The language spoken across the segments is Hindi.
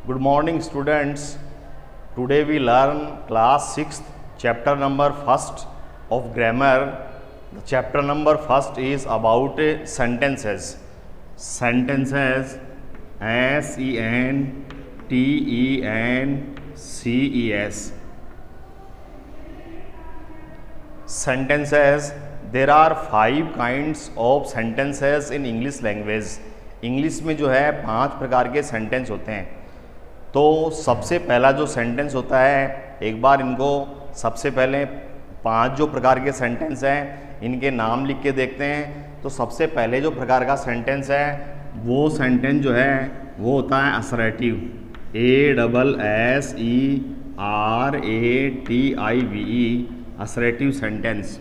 Good morning, students. Today we learn class 6th, chapter number 1st of grammar. The chapter number 1st is about sentences. Sentences, sentences. Sentences. There are 5 kinds of sentences in English language. English में जो है 5 प्रकार के सेंटेंस होते हैं। तो सबसे पहला जो सेंटेंस होता है, एक बार इनको सबसे पहले 5 जो प्रकार के सेंटेंस हैं इनके नाम लिख के देखते हैं। तो सबसे पहले जो प्रकार का सेंटेंस है वो सेंटेंस जो है वो होता है assertive, ASSERATIVE, assertive sentence.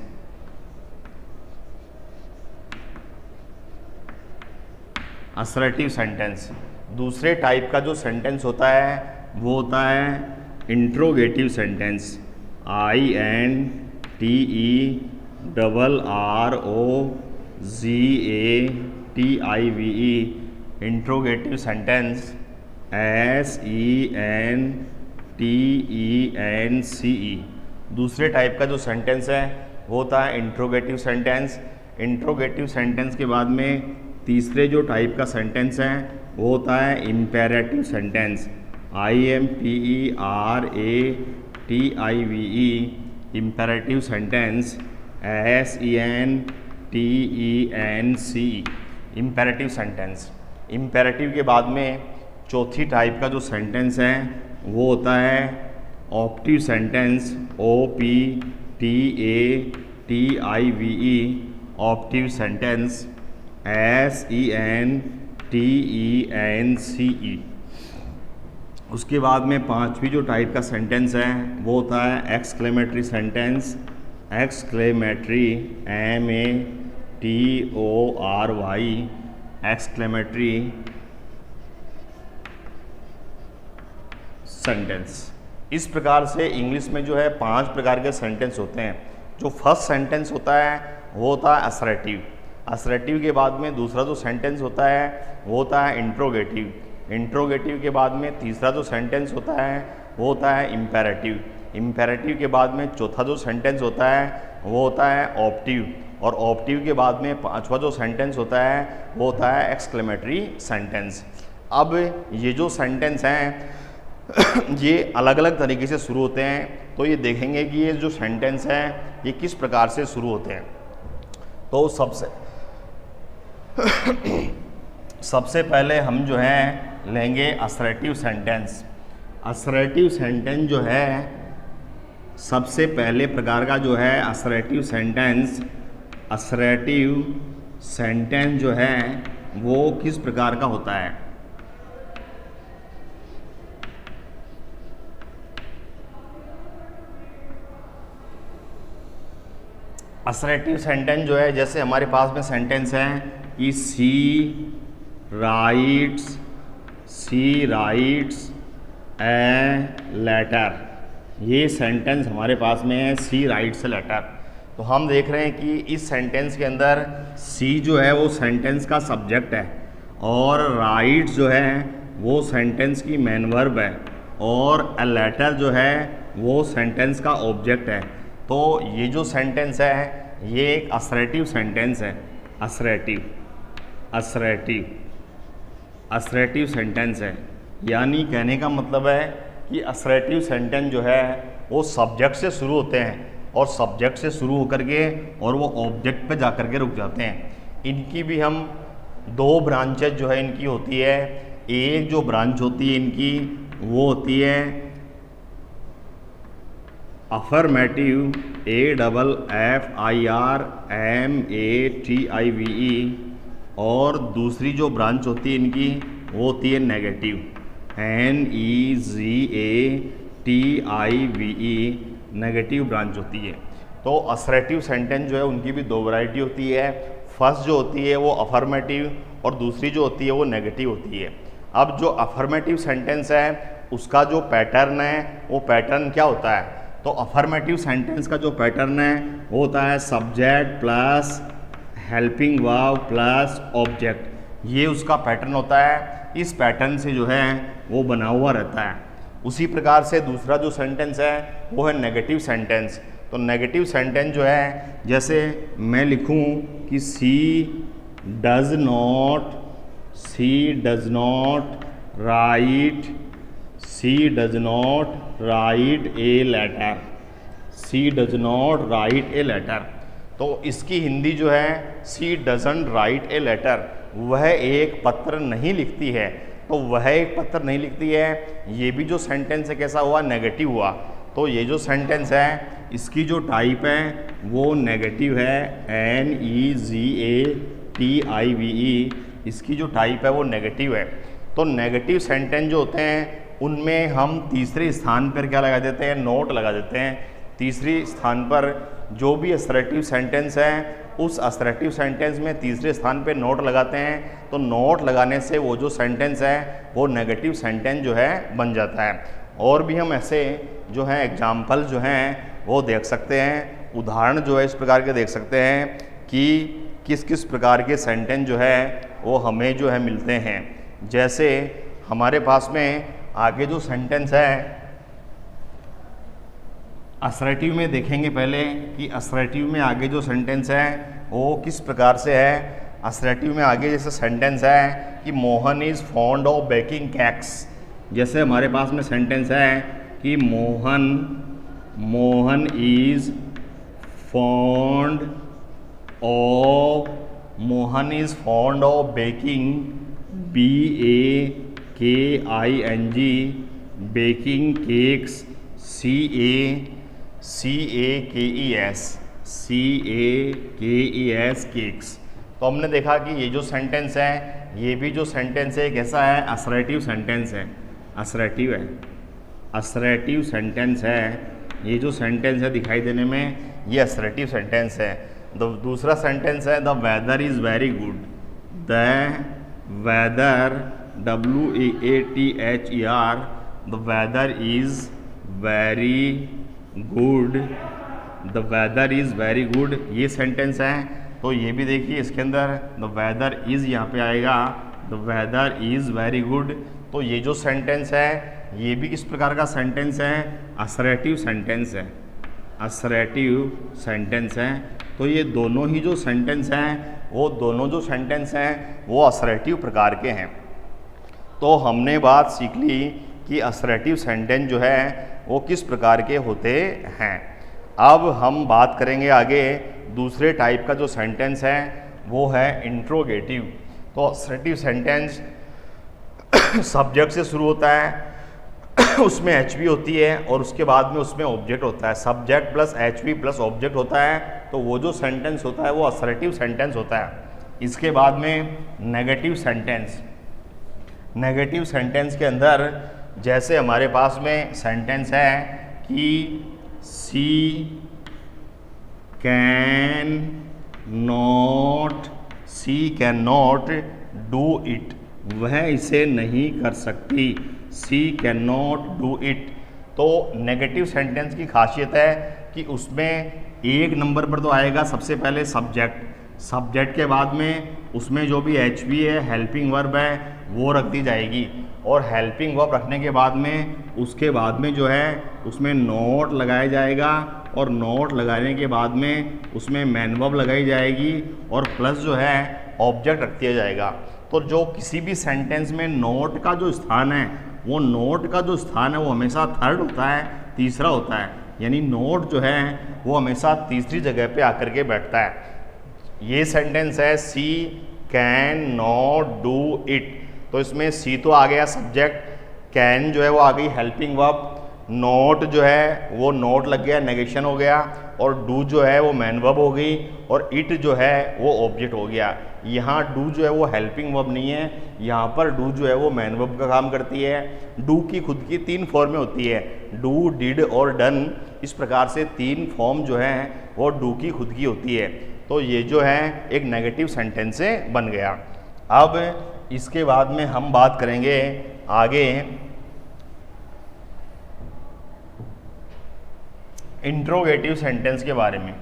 Assertive sentence. दूसरे टाइप का जो सेंटेंस होता है वो होता है interrogative sentence, INTERROGATIVE, interrogative sentence, SENTENCE। दूसरे टाइप का जो सेंटेंस है वो होता है इंट्रोगेटिव सेंटेंस। इंट्रोगेटिव सेंटेंस के बाद में तीसरे जो टाइप का सेंटेंस है वो होता है imperative sentence, IMPERATIVE, imperative sentence, SENTENCE, imperative sentence. Imperative के बाद में चौथी टाइप का जो सेंटेंस है वो होता है ऑप्टिव सेंटेंस, OPTATIVE, ऑप्टिव सेंटेंस, SENTENCE। उसके बाद में पांचवी जो टाइप का सेंटेंस है वो होता है exclamatory sentence, exclamatory, MATORY, exclamatory sentence. इस प्रकार से इंग्लिश में जो है 5 प्रकार के सेंटेंस होते हैं। जो फर्स्ट सेंटेंस होता है वो होता है असर्टिव। असर्टिव के बाद में दूसरा जो सेंटेंस होता है वो होता है इंट्रोगेटिव। इंट्रोगेटिव के बाद में तीसरा जो सेंटेंस होता है वो होता है इम्पेरेटिव। इम्पेरेटिव के बाद में चौथा जो सेंटेंस होता है वो होता है ऑप्टिव। और ऑप्टिव के बाद में पांचवा जो सेंटेंस होता है वो होता है एक्सक्लेमेटरी सेंटेंस। अब ये जो सेंटेंस हैं ये अलग अलग तरीके से शुरू होते हैं। तो ये देखेंगे कि ये जो सेंटेंस हैं ये किस प्रकार से शुरू होते हैं। तो सबसे पहले हम जो है लेंगे असर्टिव सेंटेंस। असर्टिव सेंटेंस जो है सबसे पहले प्रकार का जो है असर्टिव सेंटेंस। असर्टिव सेंटेंस जो है वो किस प्रकार का होता है। असर्टिव सेंटेंस जो है, जैसे हमारे पास में सेंटेंस है कि शी राइट्स ए लेटर। ये सेंटेंस हमारे पास में है, शी राइट्स ए लेटर। तो हम देख रहे हैं कि इस सेंटेंस के अंदर सी जो है वो सेंटेंस का सब्जेक्ट है और राइट्स जो है वो सेंटेंस की मेन वर्ब है और ए लेटर जो है वो सेंटेंस का ऑब्जेक्ट है। तो ये जो सेंटेंस है ये एक असर्टिव सेंटेंस है। असर्टिव सेंटेंस है। यानी कहने का मतलब है कि असर्टिव सेंटेंस जो है वो सब्जेक्ट से शुरू होते हैं और सब्जेक्ट से शुरू होकर के और वो ऑब्जेक्ट पे जा कर के रुक जाते हैं। इनकी भी हम 2 ब्रांचेज जो है इनकी होती है। एक जो ब्रांच होती है इनकी वो होती है अफर्मेटिव, AFFIRMATIVE, और दूसरी जो ब्रांच होती है इनकी वो होती है नेगेटिव, NEGATIVE, नेगेटिव ब्रांच होती है। तो असर्टिव सेंटेंस जो है उनकी भी 2 वैरायटी होती है। फर्स्ट जो होती है वो अफर्मेटिव और दूसरी जो होती है वो नेगेटिव होती है। अब जो अफर्मेटिव सेंटेंस है उसका जो पैटर्न है वो पैटर्न क्या होता है। तो अफर्मेटिव सेंटेंस का जो पैटर्न है वो होता है subject plus helping verb plus object. ये उसका पैटर्न होता है। इस पैटर्न से जो है वो बना हुआ रहता है। उसी प्रकार से दूसरा जो सेंटेंस है वो है नेगेटिव सेंटेंस। तो नेगेटिव सेंटेंस जो है, जैसे मैं लिखूं कि she does not write a letter, she does not write a letter. तो इसकी हिंदी जो है she doesn't write a letter, वह एक पत्र नहीं लिखती है। तो वह एक पत्र नहीं लिखती है, ये भी जो सेंटेंस है कैसा हुआ, नेगेटिव हुआ। तो ये जो सेंटेंस है इसकी जो टाइप है वो नेगेटिव है, NEGATIVE, इसकी जो टाइप है वो नेगेटिव है। तो नेगेटिव सेंटेंस जो होते हैं उनमें हम तीसरे स्थान पर क्या लगा देते हैं, नोट लगा देते हैं। तीसरे स्थान पर जो भी असर्टिव सेंटेंस है उस असर्टिव सेंटेंस में तीसरे स्थान पे नोट लगाते हैं। तो नोट लगाने से वो जो सेंटेंस है वो नेगेटिव सेंटेंस जो है बन जाता है। और भी हम ऐसे जो है एग्जाम्पल जो हैं वो देख सकते हैं, उदाहरण जो है इस प्रकार के देख सकते हैं कि किस किस प्रकार के सेंटेंस जो है वो हमें जो है मिलते हैं। जैसे हमारे पास में आगे जो सेंटेंस है असर्टिव में देखेंगे पहले कि असर्टिव में आगे जो सेंटेंस है वो किस प्रकार से है। असर्टिव में आगे जैसे सेंटेंस है कि Mohan is fond of baking cakes, जैसे हमारे पास में सेंटेंस है कि Mohan is fond of baking BAKING baking cakes CAKES cakes. तो हमने देखा कि ये जो सेंटेंस है ये भी जो सेंटेंस है कैसा है, असर्टिव सेंटेंस है, असर्टिव सेंटेंस है। ये जो सेंटेंस है दिखाई देने में ये असर्टिव सेंटेंस है। दूसरा सेंटेंस है the weather is very good, the weather WEATHER, the weather is very good, ये सेंटेंस है। तो ये भी देखिए इसके अंदर द वेदर इज़ यहाँ पे आएगा, the weather is very good. तो ये जो सेंटेंस है ये भी किस प्रकार का सेंटेंस है, असर्टिव सेंटेंस है, असर्टिव सेंटेंस है। तो ये दोनों ही जो सेंटेंस हैं वो दोनों जो सेंटेंस हैं वो असर्टिव प्रकार के हैं। तो हमने बात सीख ली कि असर्टिव सेंटेंस जो है वो किस प्रकार के होते हैं। अब हम बात करेंगे आगे दूसरे टाइप का जो सेंटेंस है वो है इंट्रोगेटिव। तो असर्टिव सेंटेंस सब्जेक्ट से शुरू होता है, उसमें HV होती है और उसके बाद में उसमें ऑब्जेक्ट होता है, subject plus HV plus object होता है। तो वो जो सेंटेंस होता है वो असर्टिव सेंटेंस होता है। इसके बाद में नेगेटिव सेंटेंस, नेगेटिव सेंटेंस के अंदर जैसे हमारे पास में सेंटेंस है कि सी कैन नॉट डू इट, वह इसे नहीं कर सकती, सी कैन नॉट डू इट। तो नेगेटिव सेंटेंस की खासियत है कि उसमें एक नंबर पर तो आएगा सबसे पहले सब्जेक्ट के बाद में उसमें जो भी HV है, हेल्पिंग वर्ब है, वो रख दी जाएगी। और हेल्पिंग वर्ब रखने के बाद में उसके बाद में जो है उसमें नोट लगाया जाएगा और नोट लगाने के बाद में उसमें मैन वर्ब लगाई जाएगी और प्लस जो है ऑब्जेक्ट रख दिया जाएगा। तो जो किसी भी सेंटेंस में नोट का जो स्थान है वो हमेशा थर्ड होता है, तीसरा होता है। यानी नोट जो है वो हमेशा तीसरी जगह पे आकर के बैठता है। ये सेंटेंस है सी कैन नॉट डू इट। तो इसमें सी तो आ गया सब्जेक्ट, कैन जो है वो आ गई हेल्पिंग वर्ब, नोट जो है वो नोट लग गया, नेगेशन हो गया, और डू जो है वो मैन वर्ब हो गई, और इट जो है वो ऑब्जेक्ट हो गया। यहाँ डू जो है वो हेल्पिंग वर्ब नहीं है, यहाँ पर डू जो है वो मैन वर्ब का काम करती है। डू की खुद की 3 फॉर्में होती है, डू, डिड और डन। इस प्रकार से 3 फॉर्म जो हैं वो डू की खुद की होती है। तो ये जो है एक नेगेटिव सेंटेंस से बन गया। अब इसके बाद में हम बात करेंगे आगे इंट्रोगेटिव सेंटेंस के बारे में।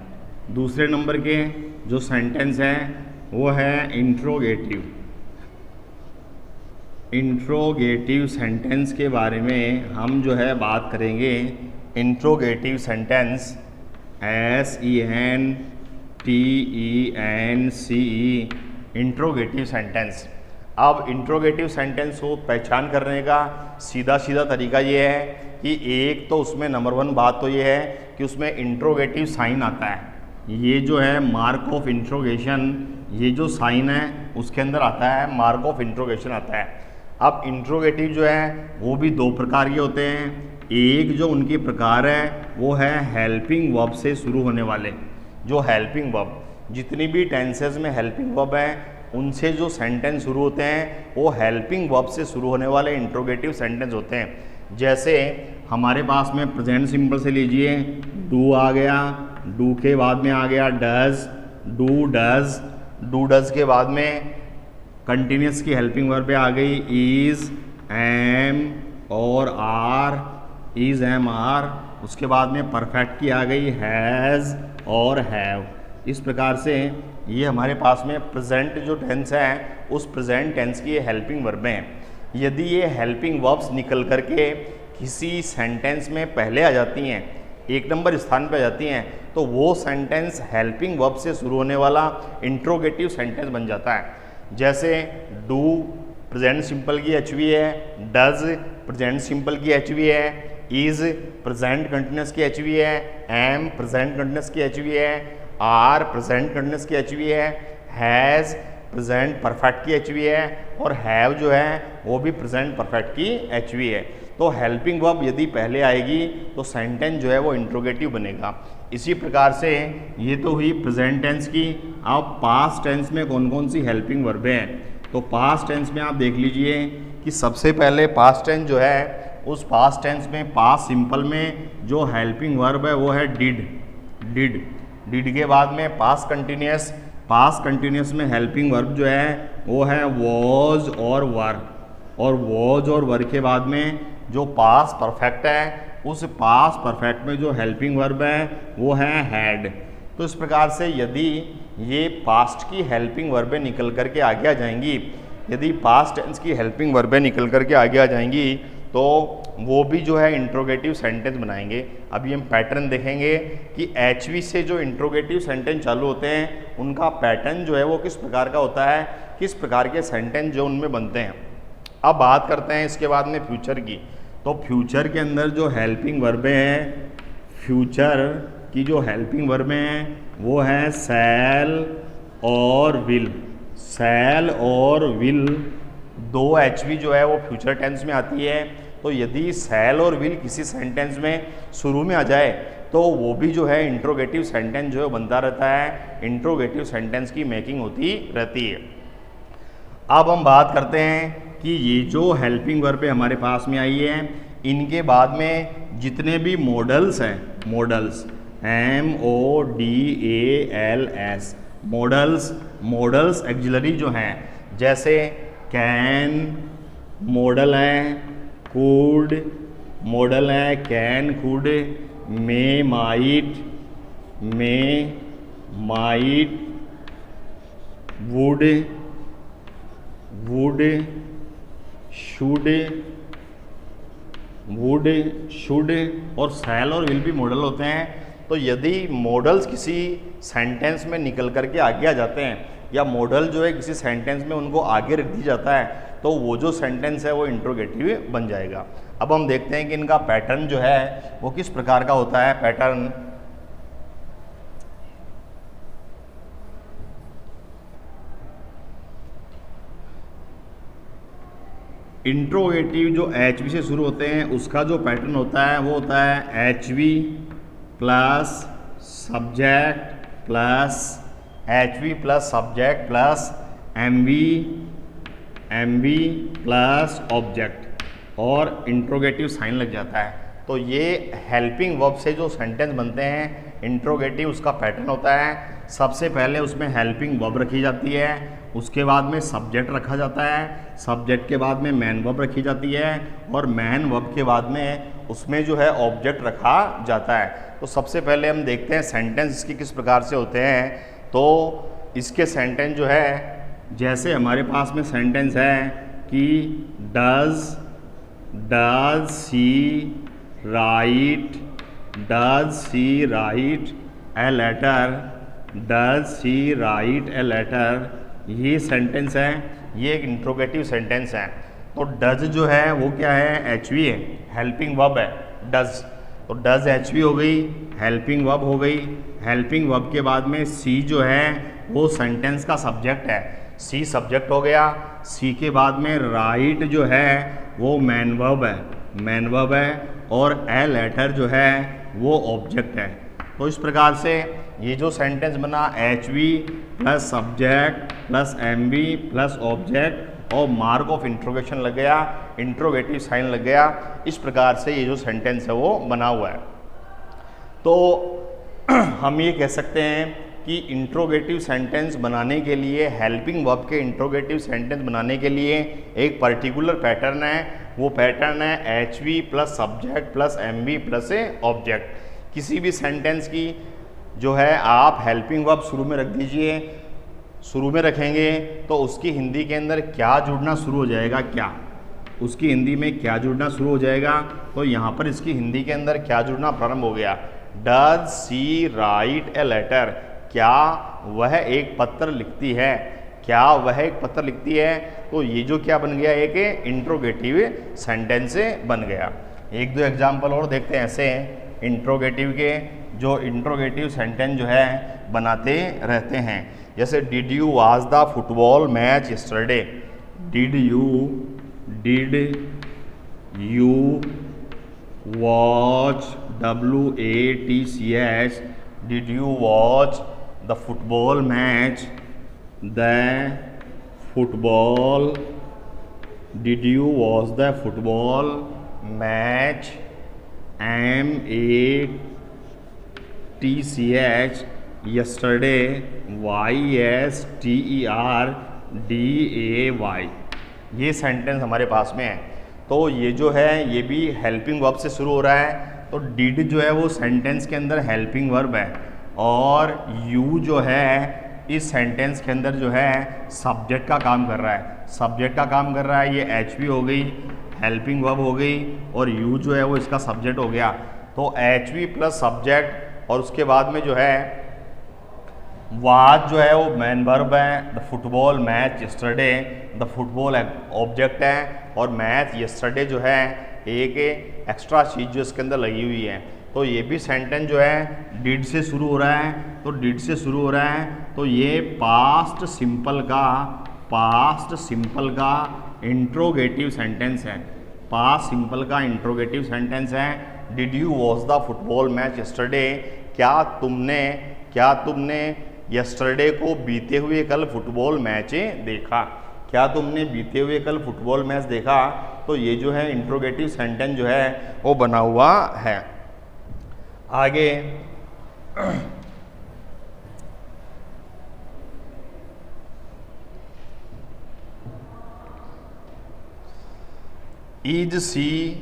दूसरे नंबर के जो सेंटेंस हैं वो है इंट्रोगेटिव। इंट्रोगेटिव सेंटेंस के बारे में हम जो है बात करेंगे। Interrogative sentence SENTENCE interrogative sentence. अब इंट्रोगेटिव सेंटेंस को पहचान करने का सीधा सीधा तरीका ये है कि एक तो उसमें नंबर 1 बात तो ये है कि उसमें इंट्रोगेटिव साइन आता है। ये जो है मार्क ऑफ इंट्रोगेशन, ये जो साइन है उसके अंदर आता है, मार्क ऑफ इंट्रोगेशन आता है। अब इंट्रोगेटिव जो है वो भी 2 प्रकार के होते हैं। एक जो उनकी प्रकार है वो है हेल्पिंग वर्ब से शुरू होने वाले, जो हेल्पिंग वर्ब, जितनी भी टेंसेस में हेल्पिंग वर्ब है उनसे जो सेंटेंस शुरू होते हैं वो हेल्पिंग वर्ब से शुरू होने वाले इंट्रोगेटिव सेंटेंस होते हैं। जैसे हमारे पास में प्रेजेंट सिंपल से लीजिए, डू आ गया, डू के बाद में आ गया does, do does, do does के बाद में कंटिन्यूस की हेल्पिंग वर्ब पे आ गई इज़, एम और आर, इज़ एम आर। उसके बाद में परफेक्ट की आ गई हैज़ और हैव। इस प्रकार से ये हमारे पास में प्रेजेंट जो टेंस है उस प्रेजेंट टेंस की ये हेल्पिंग वर्बें हैं। यदि ये हेल्पिंग वर्ब्स निकल करके किसी सेंटेंस में पहले आ जाती हैं, 1 नंबर स्थान पे आ जाती हैं, तो वो सेंटेंस हेल्पिंग वर्ब से शुरू होने वाला इंट्रोगेटिव सेंटेंस बन जाता है। जैसे डू प्रेजेंट सिंपल की एचवी है, डज प्रेजेंट सिंपल की एचवी है, इज़ प्रेजेंट कंटिन्यूस की एचवी है, एम प्रेजेंट कंटिन्यूस की एचवी है, आर प्रेजेंट कंटिन्यूस की एचवी है, हैज़ प्रेजेंट परफेक्ट की एचवी है और हैव जो है वो भी प्रेजेंट परफेक्ट की एचवी है। तो हेल्पिंग वर्ब यदि पहले आएगी तो सेंटेंस जो है वो इंट्रोगेटिव बनेगा। इसी प्रकार से ये तो हुई प्रेजेंट टेंस की। अब पास्ट टेंस में कौन कौन सी हेल्पिंग वर्बें हैं, तो पास्ट टेंस में आप देख लीजिए कि सबसे पहले पास्ट टेंस जो है उस पास्ट टेंस में पास्ट सिंपल में जो हेल्पिंग वर्ब है वो है डिड। डिड डिड के बाद में पास्ट कंटिन्यूस, पास्ट कंटिन्यूस में हेल्पिंग वर्ब जो है वो है वॉज और वर, और वॉज और वर के बाद में जो पास्ट परफेक्ट है उस पास्ट परफेक्ट में जो हेल्पिंग वर्ब है वो है हैड। तो इस प्रकार से यदि ये पास्ट की हेल्पिंग वर्बें निकल करके आगे आ जाएंगी, यदि पास्ट टेंस की हेल्पिंग वर्बें निकल करके आगे आ जाएंगी तो वो भी जो है इंट्रोगेटिव सेंटेंस बनाएंगे। अभी हम पैटर्न देखेंगे कि एचवी से जो इंट्रोगेटिव सेंटेंस चालू होते हैं उनका पैटर्न जो है वो किस प्रकार का होता है, किस प्रकार के सेंटेंस जो उनमें बनते हैं। अब बात करते हैं इसके बाद में फ्यूचर की। तो फ्यूचर के अंदर जो हेल्पिंग वर्बें हैं, फ्यूचर की जो हेल्पिंग वर्बें हैं वो हैं शैल और विल। शैल और विल 2 एचवी जो है वो फ्यूचर टेंस में आती है। तो यदि शैल और विल किसी सेंटेंस में शुरू में आ जाए तो वो भी जो है इंट्रोगेटिव सेंटेंस जो है बनता रहता है, इंट्रोगेटिव सेंटेंस की मेकिंग होती रहती है। अब हम बात करते हैं कि ये जो हेल्पिंग वर्ब हमारे पास में आई है इनके बाद में जितने भी मॉडल्स हैं, models MODALS, models, models axillary जो हैं, जैसे कैन मॉडल है, कुड मॉडल है, can could, may might, would should और शैल और विल भी मॉडल होते हैं। तो यदि मॉडल्स किसी सेंटेंस में निकल करके आगे आ जाते हैं या मॉडल जो है किसी सेंटेंस में उनको आगे रख दिया जाता है तो वो जो सेंटेंस है वो इंट्रोगेटिव बन जाएगा। अब हम देखते हैं कि इनका पैटर्न जो है वो किस प्रकार का होता है। पैटर्न इंट्रोगेटिव जो एचवी से शुरू होते हैं उसका जो पैटर्न होता है वो होता है HV plus subject plus HV plus subject plus MV plus object और इंट्रोगेटिव साइन लग जाता है। तो ये हेल्पिंग वर्ब से जो सेंटेंस बनते हैं इंट्रोगेटिव उसका पैटर्न होता है। सबसे पहले उसमें हेल्पिंग वर्ब रखी जाती है, उसके बाद में सब्जेक्ट रखा जाता है, सब्जेक्ट के बाद में मैन वर्ब रखी जाती है और मैन वर्ब के बाद में उसमें जो है ऑब्जेक्ट रखा जाता है। तो सबसे पहले हम देखते हैं सेंटेंस इसके किस प्रकार से होते हैं। तो इसके सेंटेंस जो है, जैसे हमारे पास में सेंटेंस है कि does she write a letter, does she write a letter, ये सेंटेंस है, ये एक इंट्रोगेटिव सेंटेंस है। तो डज जो है वो क्या है, एचवी है, हेल्पिंग वर्ब है डज। तो डज एचवी हो गई, हेल्पिंग वर्ब हो गई। हेल्पिंग वर्ब के बाद में सी जो है वो सेंटेंस का सब्जेक्ट है, सी सब्जेक्ट हो गया। सी के बाद में राइट जो है वो मैन वर्ब है, मैन वर्ब है। और ए लेटर जो है वो ऑब्जेक्ट है। तो इस प्रकार से ये जो सेंटेंस बना, H V plus subject plus M B plus object और मार्क ऑफ इंट्रोगेशन लग गया, इंट्रोगेटिव साइन लग गया। इस प्रकार से ये जो सेंटेंस है वो बना हुआ है। तो हम ये कह सकते हैं कि इंट्रोगेटिव सेंटेंस बनाने के लिए, हेल्पिंग वर्ब के इंट्रोगेटिव सेंटेंस बनाने के लिए एक पर्टिकुलर पैटर्न है। वो पैटर्न है H V plus subject plus M B plus object. किसी भी सेंटेंस की जो है आप हेल्पिंग वर्ब शुरू में रख दीजिए। शुरू में रखेंगे तो उसकी हिंदी के अंदर क्या जुड़ना शुरू हो जाएगा, क्या उसकी हिंदी में क्या जुड़ना शुरू हो जाएगा। तो यहाँ पर इसकी हिंदी के अंदर क्या जुड़ना प्रारंभ हो गया, does she write a letter, क्या वह एक पत्र लिखती है, क्या वह एक पत्र लिखती है। तो ये जो क्या बन गया, एक इंट्रोगेटिव सेंटेंस बन गया। एक दो एग्जाम्पल और देखते हैं ऐसे इंट्रोगेटिव के, जो इंट्रोगेटिव सेंटेंस जो है बनाते रहते हैं। जैसे did you watch the football match yesterday, did you watch, WATCH, did you watch the football match, did you watch the football match, MATCH, yesterday, YESTERDAY। ये सेंटेंस हमारे पास में है। तो ये जो है ये भी हेल्पिंग वर्ब से शुरू हो रहा है। तो डिड जो है वो सेंटेंस के अंदर हेल्पिंग वर्ब है और यू जो है इस सेंटेंस के अंदर जो है सब्जेक्ट का काम कर रहा है, सब्जेक्ट का काम कर रहा है। ये एच वी हो गई, हेल्पिंग वर्ब हो गई और यू जो है वो इसका सब्जेक्ट हो गया। तो एच वी प्लस सब्जेक्ट और उसके बाद में जो है वाज जो है वो मैन वर्ब है। The football match yesterday, the football object है और मैच यस्टरडे जो है एक एक्स्ट्रा चीज़ जो इसके अंदर लगी हुई है। तो ये भी सेंटेंस जो है डिड से शुरू हो रहा है। तो डिड से शुरू हो रहा है तो ये पास्ट सिंपल का इंट्रोगेटिव सेंटेंस है, पास्ट सिंपल का इंट्रोगेटिव सेंटेंस है। Did you watch the football match yesterday, क्या तुमने यस्टरडे को बीते हुए कल फुटबॉल मैच देखा, क्या तुमने बीते हुए कल फुटबॉल मैच देखा। तो ये जो है इंट्रोगेटिव सेंटेंस जो है वो बना हुआ है। आगे is see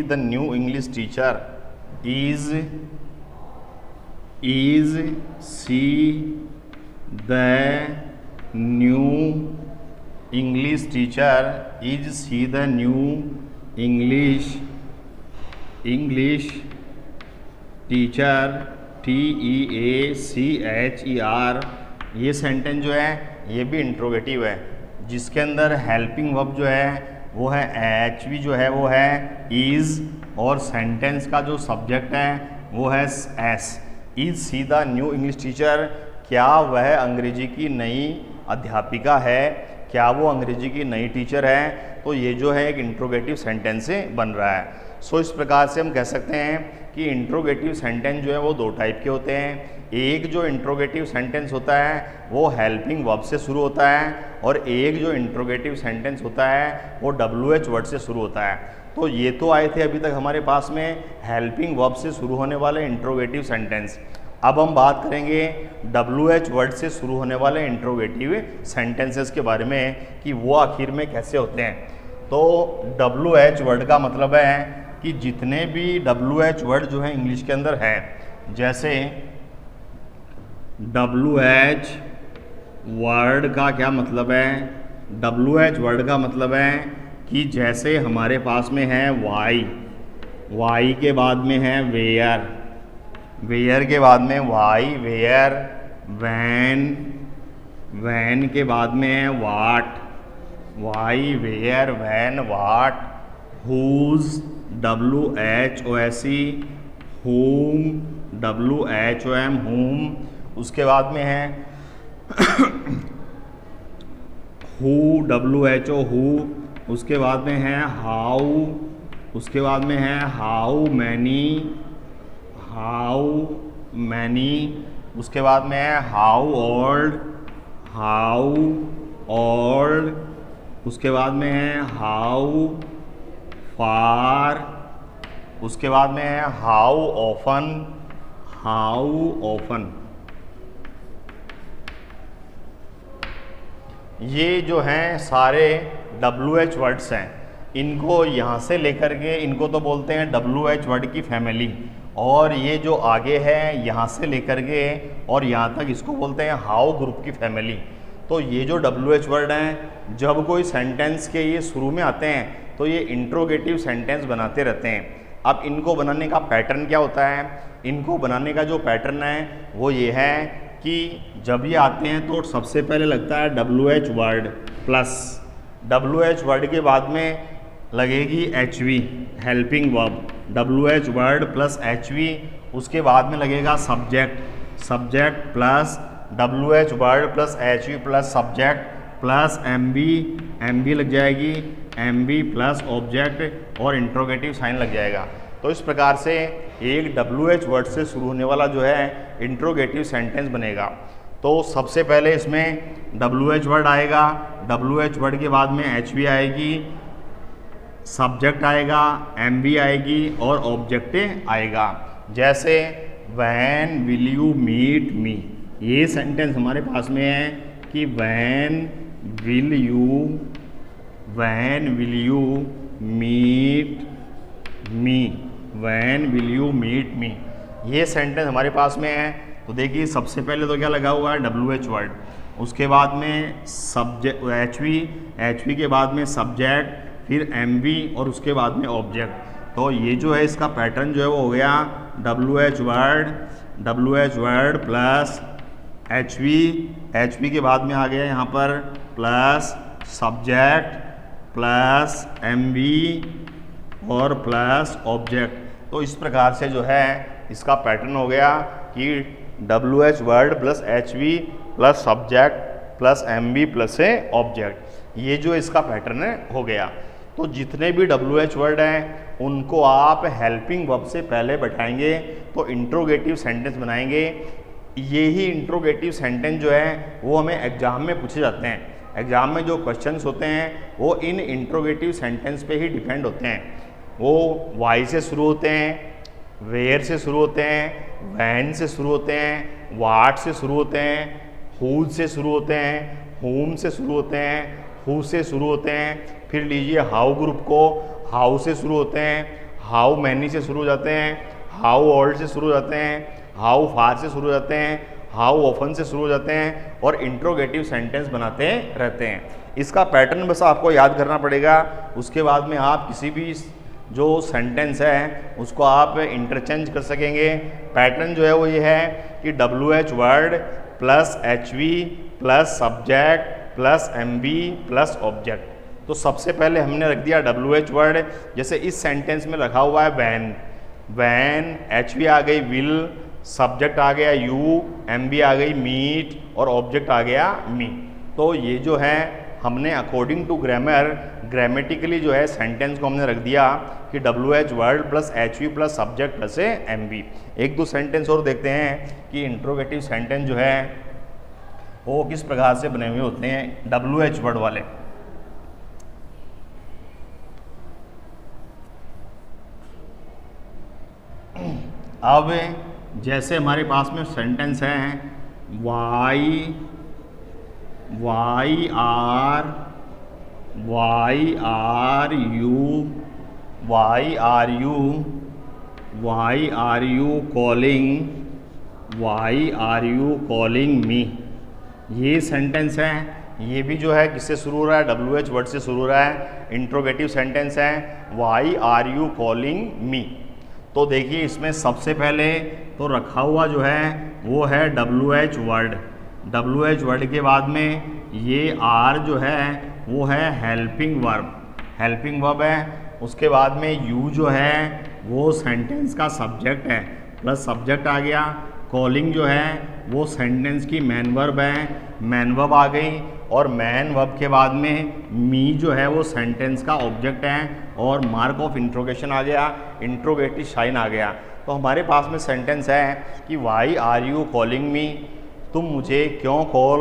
the new English teacher, is see the new English teacher, is see the new English teacher, TEACHER। ये सेंटेंस जो है ये भी इंट्रोगेटिव है, जिसके अंदर हेल्पिंग वर्ब जो है वो है एच वी जो है वो है इज़ और सेंटेंस का जो सब्जेक्ट है वो है S. Is see the new English teacher, क्या वह अंग्रेजी की नई अध्यापिका है, क्या वो अंग्रेजी की नई टीचर है। तो ये जो है एक इंट्रोगेटिव सेंटेंस से बन रहा है। सो इस प्रकार से हम कह सकते हैं कि इंट्रोगेटिव सेंटेंस जो है वो दो टाइप के होते हैं। एक जो इंट्रोगेटिव सेंटेंस होता है वो हेल्पिंग वर्ब से शुरू होता है और एक जो इंट्रोगेटिव सेंटेंस होता है वो WH वर्ड से शुरू होता है। तो ये तो आए थे अभी तक हमारे पास में हेल्पिंग वर्ब से शुरू होने वाले इंट्रोगेटिव सेंटेंस। अब हम बात करेंगे WH वर्ड से शुरू होने वाले इंट्रोगेटिव सेंटेंसेस के बारे में कि वो आखिर में कैसे होते हैं। तो WH वर्ड का मतलब है कि जितने भी WH वर्ड जो है इंग्लिश के अंदर है, जैसे WH वर्ड का क्या मतलब है, WH वर्ड का मतलब है कि जैसे हमारे पास में है वाई, वाई के बाद में है वेयर, वेयर के बाद में वाई वेयर, वैन, वैन के बाद में है what, why where when what, whose WHOSE, whom WHOM whom, उसके बाद में है who WHO who, उसके बाद में है हाउ, उसके बाद में है हाउ मैनी, हाउ मैनी, उसके बाद में है हाउ ओल्ड, हाउ ओल्ड, उसके बाद में है हाउ फार, उसके बाद में है हाउ ऑफन, हाउ ऑफन। ये जो हैं सारे WH वर्ड्स हैं, इनको यहाँ से लेकर के इनको तो बोलते हैं WH वर्ड की फैमिली, और ये जो आगे है यहाँ से लेकर के और यहाँ तक इसको बोलते हैं हाउ ग्रुप की फैमिली। तो ये जो WH वर्ड हैं जब कोई सेंटेंस के ये शुरू में आते हैं तो ये इंट्रोगेटिव सेंटेंस बनाते रहते हैं। अब इनको बनाने का पैटर्न क्या होता है? इनको बनाने का जो पैटर्न है वो ये है कि जब ये आते हैं तो सबसे पहले लगता है WH word plus, WH word के बाद में लगेगी HV helping verb, WH word plus HV, उसके बाद में लगेगा subject, subject plus WH word plus HV plus subject plus MB लग जाएगी, MB प्लस ऑब्जेक्ट और इंट्रोगेटिव साइन लग जाएगा। तो इस प्रकार से एक WH वर्ड से शुरू होने वाला जो है इंट्रोगेटिव सेंटेंस बनेगा। तो सबसे पहले इसमें WH वर्ड आएगा, WH वर्ड के बाद में HV आएगी, सब्जेक्ट आएगा, MB आएगी और ऑब्जेक्ट आएगा। जैसे when will you meet me, ये सेंटेंस हमारे पास में है कि when will you meet me, when will you meet me, ये सेंटेंस हमारे पास में है। तो देखिए सबसे पहले तो क्या लगा हुआ है WH वर्ड, उसके बाद में सब्जेक्ट HV के बाद में सब्जेक्ट, फिर MB और उसके बाद में ऑब्जेक्ट। तो ये जो है इसका पैटर्न जो है वो हो गया WH वर्ड प्लस HV के बाद में आ गया यहाँ पर प्लस सब्जेक्ट प्लस MB और प्लस ऑब्जेक्ट। तो इस प्रकार से जो है इसका पैटर्न हो गया कि WH word plus HV plus subject plus MB plus object, ये जो इसका पैटर्न हो गया। तो जितने भी WH वर्ड हैं उनको आप हेल्पिंग वर्ब से पहले बैठाएंगे तो इंट्रोगेटिव सेंटेंस बनाएंगे। यही इंट्रोगेटिव सेंटेंस जो है वो हमें एग्जाम में पूछे जाते हैं। एग्जाम में जो क्वेश्चंस होते हैं वो इन इंट्रोगेटिव सेंटेंस पे ही डिपेंड होते हैं। वो वाई से शुरू होते हैं, वेयर से शुरू होते हैं, वैन से शुरू होते हैं, वाट से शुरू होते हैं, हुज से शुरू होते हैं, होम से शुरू होते हैं, हु से शुरू होते हैं। फिर लीजिए हाउ ग्रुप को, हाउ से शुरू होते हैं, हाउ मैनी से शुरू हो जाते हैं, हाउ ओल्ड से शुरू हो जाते हैं, हाउ फार से शुरू हो जाते हैं, हाउ ऑफन से शुरू हो जाते हैं और इंट्रोगेटिव सेंटेंस बनाते रहते हैं। इसका पैटर्न बस आपको याद करना पड़ेगा। उसके बाद में आप किसी भी जो सेंटेंस है उसको आप इंटरचेंज कर सकेंगे। पैटर्न जो है वो ये है कि WH word plus HV plus subject plus MB plus object. तो सबसे पहले हमने रख दिया WH वर्ड, जैसे इस सेंटेंस में रखा हुआ है वैन, HV आ गई विल, सब्जेक्ट आ गया यू, MB आ गई मीट और ऑब्जेक्ट आ गया मी। तो ये जो है हमने अकॉर्डिंग टू ग्रामेटिकली जो है सेंटेंस को हमने रख दिया कि WH word plus HV plus subject plus MB। एक दो सेंटेंस और देखते हैं कि इंट्रोगेटिव सेंटेंस जो है वो किस प्रकार से बने हुए होते हैं WH वर्ड वाले। अब जैसे हमारे पास में सेंटेंस हैं why are you calling me, ये सेंटेंस है ये भी जो है किससे शुरू हो रहा है, WH वर्ड से शुरू हो रहा है, इंट्रोगेटिव सेंटेंस है। Why are you calling me. तो देखिए इसमें सबसे पहले तो रखा हुआ जो है वो है WH वर्ड। WH वर्ड के बाद में ये आर जो है वो है हेल्पिंग वर्ब है। उसके बाद में यू जो है वो सेंटेंस का सब्जेक्ट है, प्लस सब्जेक्ट आ गया। कॉलिंग जो है वो सेंटेंस की मेन वर्ब है, मेन वर्ब आ गई। और मेन वर्ब के बाद में मी जो है वो सेंटेंस का ऑब्जेक्ट है और मार्क ऑफ इंट्रोगेशन आ गया, इंट्रोगेटिव साइन आ गया। तो हमारे पास में सेंटेंस है कि why are you calling me, तुम मुझे क्यों कॉल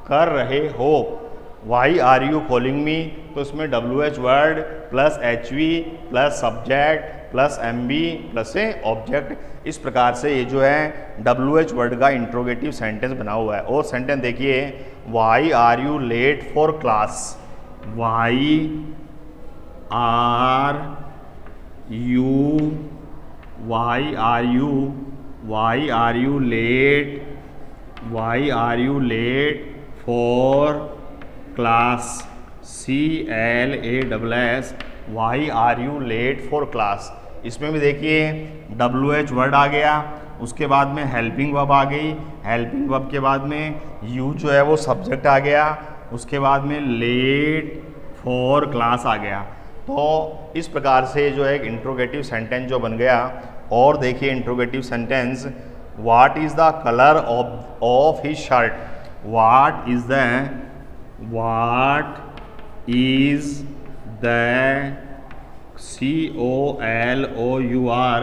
कर रहे हो। Why are you calling me, तो इसमें WH word plus HV plus subject plus MB plus object, इस प्रकार से ये जो है WH वर्ड का इंट्रोगेटिव सेंटेंस बना हुआ है। और सेंटेंस देखिए, why are you late for class, why are you late for class, CLASS, why are you late for class. इसमें भी देखिए WH वर्ड आ गया, उसके बाद में हेल्पिंग वर्ब आ गई, हेल्पिंग वर्ब के बाद में यू जो है वो सब्जेक्ट आ गया, उसके बाद में लेट फॉर क्लास आ गया। तो इस प्रकार से जो है एक इंट्रोगेटिव सेंटेंस जो बन गया। और देखिए interrogative sentence, what is the colour of his shirt, what is the COLOUR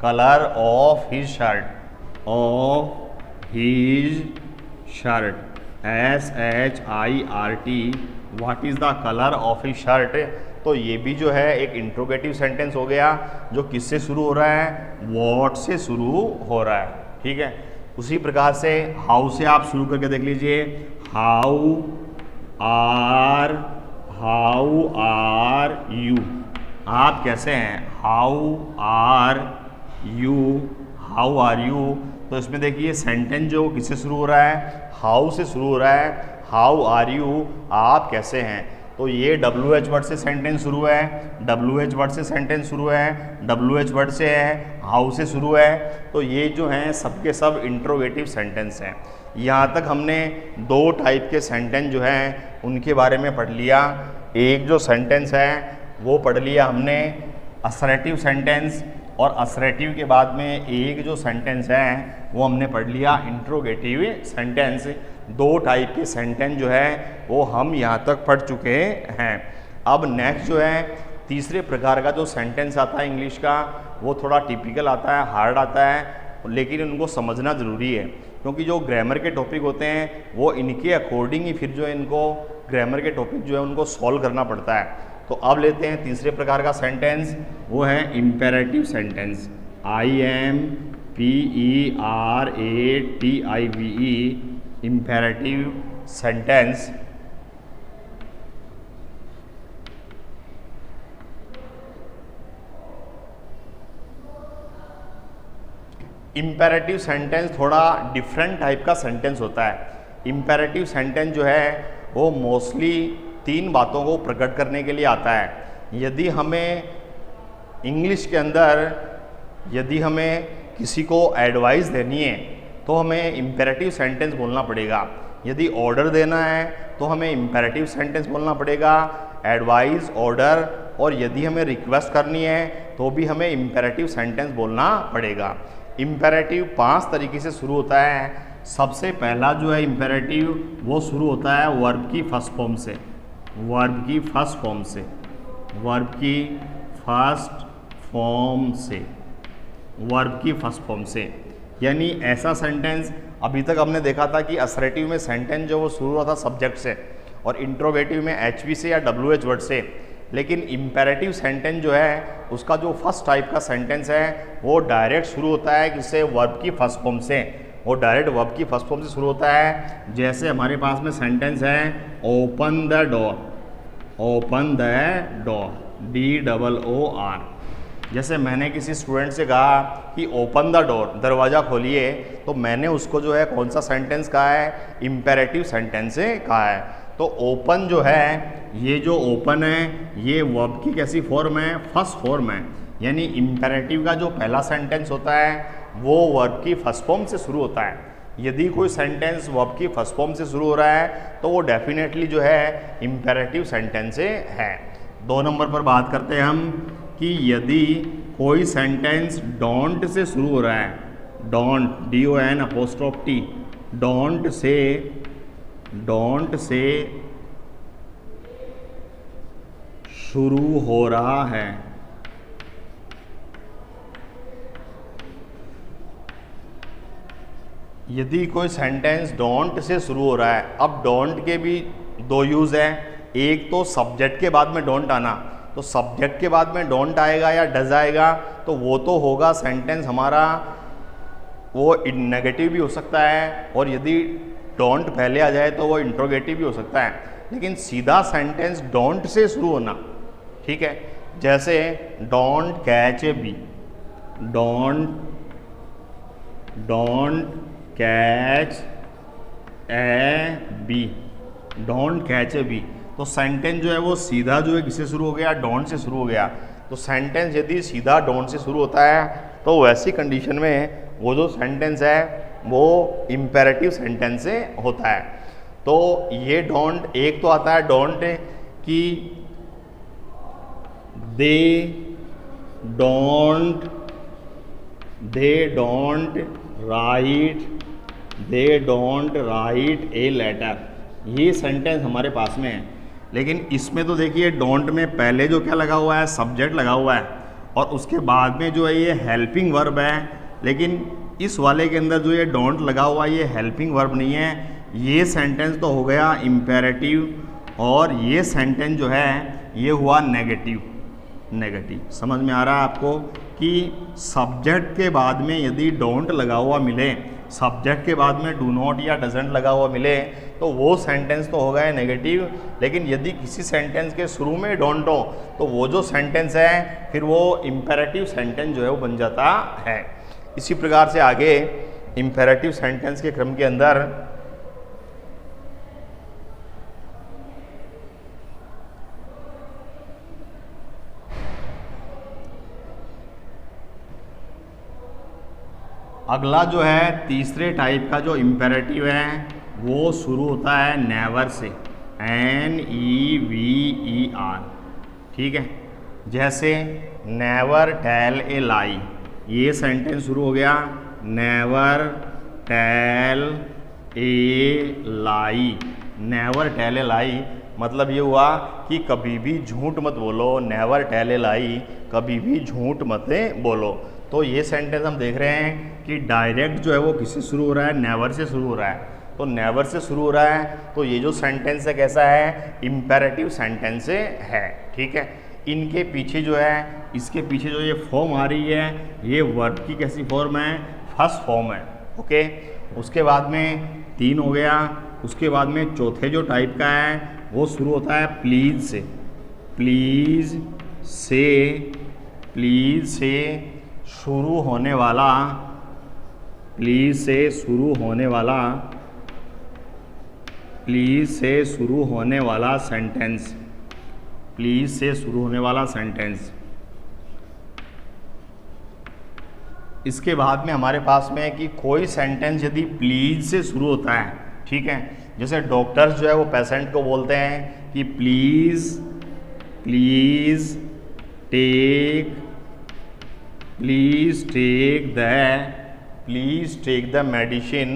colour of his shirt, SHIRT, what is the colour of his shirt. तो ये भी जो है एक इंट्रोगेटिव सेंटेंस हो गया जो किससे शुरू हो रहा है, व्हाट से शुरू हो रहा है। ठीक है, उसी प्रकार से हाउ से आप शुरू करके देख लीजिए, हाउ आर यू, आप कैसे हैं, हाउ आर यू। तो इसमें देखिए सेंटेंस जो किससे शुरू हो रहा है, हाउ से शुरू हो रहा है, हाउ आर यू, आप कैसे हैं। तो ये WH वर्ड से सेंटेंस शुरू है, WH वर्ड से सेंटेंस शुरू है, WH वर्ड से है, हाउ से शुरू है। तो ये जो हैं सबके सब इंट्रोगेटिव सेंटेंस हैं। यहाँ तक हमने दो टाइप के सेंटेंस जो हैं उनके बारे में पढ़ लिया। एक जो सेंटेंस है वो पढ़ लिया हमने असर्टिव सेंटेंस, और असर्टिव के बाद में एक जो सेंटेंस है वो हमने पढ़ लिया इंट्रोगेटिव सेंटेंस। दो टाइप के सेंटेंस जो है वो हम यहाँ तक पढ़ चुके हैं। अब नेक्स्ट जो है तीसरे प्रकार का जो सेंटेंस आता है इंग्लिश का, वो थोड़ा टिपिकल आता है, हार्ड आता है, लेकिन उनको समझना ज़रूरी है क्योंकि जो ग्रामर के टॉपिक होते हैं वो इनके अकॉर्डिंग ही फिर जो है इनको ग्रामर के टॉपिक जो है उनको सॉल्व करना पड़ता है। तो अब लेते हैं तीसरे प्रकार का सेंटेंस, वो है imperative sentence, IMPERATIVE, imperative sentence. Imperative sentence थोड़ा डिफरेंट टाइप का सेंटेंस होता है। इम्पेरेटिव सेंटेंस जो है वो मोस्टली तीन बातों को प्रकट करने के लिए आता है। यदि हमें इंग्लिश के अंदर यदि हमें किसी को एडवाइस देनी है तो हमें इम्पेरेटिव सेंटेंस बोलना पड़ेगा। यदि ऑर्डर देना है तो हमें इम्पेरेटिव सेंटेंस बोलना पड़ेगा, एडवाइस, ऑर्डर। और यदि हमें रिक्वेस्ट करनी है तो भी हमें इम्पेरेटिव सेंटेंस बोलना पड़ेगा। इम्पेरेटिव 5 तरीके से शुरू होता है। सबसे पहला जो है इम्पेरेटिव वो शुरू होता है वर्ब की फर्स्ट फॉर्म से, वर्ब की फर्स्ट फॉर्म से, यानी ऐसा सेंटेंस अभी तक हमने देखा था कि असर्टिव में सेंटेंस जो वो शुरू हुआ था सब्जेक्ट से और इंट्रोगेटिव में HV से या WH वर्ड से, लेकिन इम्पेरेटिव सेंटेंस जो है उसका जो फर्स्ट टाइप का सेंटेंस है वो डायरेक्ट शुरू होता है किससे, वर्ब की फर्स्ट फॉर्म से। वो डायरेक्ट वर्ब की फर्स्ट फॉर्म से शुरू होता है। जैसे हमारे पास में सेंटेंस है ओपन द डोर, DOOR, जैसे मैंने किसी स्टूडेंट से कहा कि ओपन द डोर, दरवाज़ा खोलिए, तो मैंने उसको जो है कौन सा सेंटेंस कहा है, इम्पेरेटिव सेंटेंस से कहा है। तो ओपन जो है, ये जो ओपन है ये वर्ब की कैसी फॉर्म है, फर्स्ट फॉर्म है, यानी इम्पेरेटिव का जो पहला सेंटेंस होता है वो वर्ब की फर्स्ट फॉर्म से शुरू होता है। यदि कोई सेंटेंस वर्ब की फर्स्ट फॉर्म से शुरू हो रहा है तो वो डेफिनेटली जो है इम्पेरेटिव सेंटेंस है। 2 नंबर पर बात करते हैं हम कि यदि कोई सेंटेंस डोंट से शुरू हो रहा है, डोंट, DON', डोंट से शुरू हो रहा है, यदि कोई सेंटेंस डोंट से शुरू हो रहा है, अब डोंट के भी 2 यूज़ हैं, एक तो सब्जेक्ट के बाद में डोंट आना, तो सब्जेक्ट के बाद में डोंट आएगा या डज आएगा तो वो तो होगा सेंटेंस हमारा, वो नेगेटिव भी हो सकता है, और यदि डोंट पहले आ जाए तो वो इंट्रोगेटिव भी हो सकता है। लेकिन सीधा सेंटेंस डोंट से शुरू होना, ठीक है, जैसे don't catch a bee, don't catch a bee, don't catch a bee, तो सेंटेंस जो है वो सीधा जो है किससे शुरू हो गया, डोंट से शुरू हो गया। तो सेंटेंस यदि सीधा डोंट से शुरू होता है तो वैसी कंडीशन में वो जो सेंटेंस है वो इम्पेरेटिव सेंटेंस से होता है। तो ये डोंट, एक तो आता है डोंट कि they don't write a letter, ये सेंटेंस हमारे पास में है। लेकिन इसमें तो देखिए डोंट में पहले जो क्या लगा हुआ है, सब्जेक्ट लगा हुआ है, और उसके बाद में जो है ये हेल्पिंग वर्ब है। लेकिन इस वाले के अंदर जो ये डोंट लगा हुआ है ये हेल्पिंग वर्ब नहीं है, ये सेंटेंस तो हो गया इम्पेरेटिव, और ये सेंटेंस जो है ये हुआ नेगेटिव। समझ में आ रहा है आपको कि सब्जेक्ट के बाद में यदि डोंट लगा हुआ मिले, सब्जेक्ट के बाद में डू नॉट या डजंट लगा हुआ मिले तो वो सेंटेंस तो होगा नेगेटिव। लेकिन यदि किसी सेंटेंस के शुरू में डोंट हो तो वो जो सेंटेंस है फिर वो इम्पेरेटिव सेंटेंस जो है वो बन जाता है। इसी प्रकार से आगे इम्पेरेटिव सेंटेंस के क्रम के अंदर अगला जो है तीसरे टाइप का जो इम्पेरेटिव है वो शुरू होता है नेवर से, NEVER, ठीक है। जैसे नेवर टेल ए लाई, ये सेंटेंस शुरू हो गया never tell a lie. Never tell a lie मतलब ये हुआ कि कभी भी झूठ मत बोलो, नेवर टेल ए लाई, कभी भी झूठ मत बोलो। तो ये सेंटेंस हम देख रहे हैं कि डायरेक्ट जो है वो किससे शुरू हो रहा है, नेवर से शुरू हो रहा है। तो नेवर से शुरू हो रहा है तो ये जो सेंटेंस है कैसा है, इम्पेरेटिव सेंटेंस है, ठीक है। इनके पीछे जो है, इसके पीछे जो ये फॉर्म आ रही है ये वर्ब की कैसी फॉर्म है, फर्स्ट फॉर्म है, ओके। उसके बाद में 3 हो गया, उसके बाद में चौथे जो टाइप का है वो शुरू होता है प्लीज से, प्लीज से शुरू होने वाला, प्लीज से शुरू होने वाला सेंटेंस, प्लीज से शुरू होने वाला सेंटेंस। इसके बाद में हमारे पास में है कि कोई सेंटेंस यदि प्लीज से शुरू होता है, ठीक है, जैसे डॉक्टर्स जो है वो पेशेंट को बोलते हैं कि please take the medicine,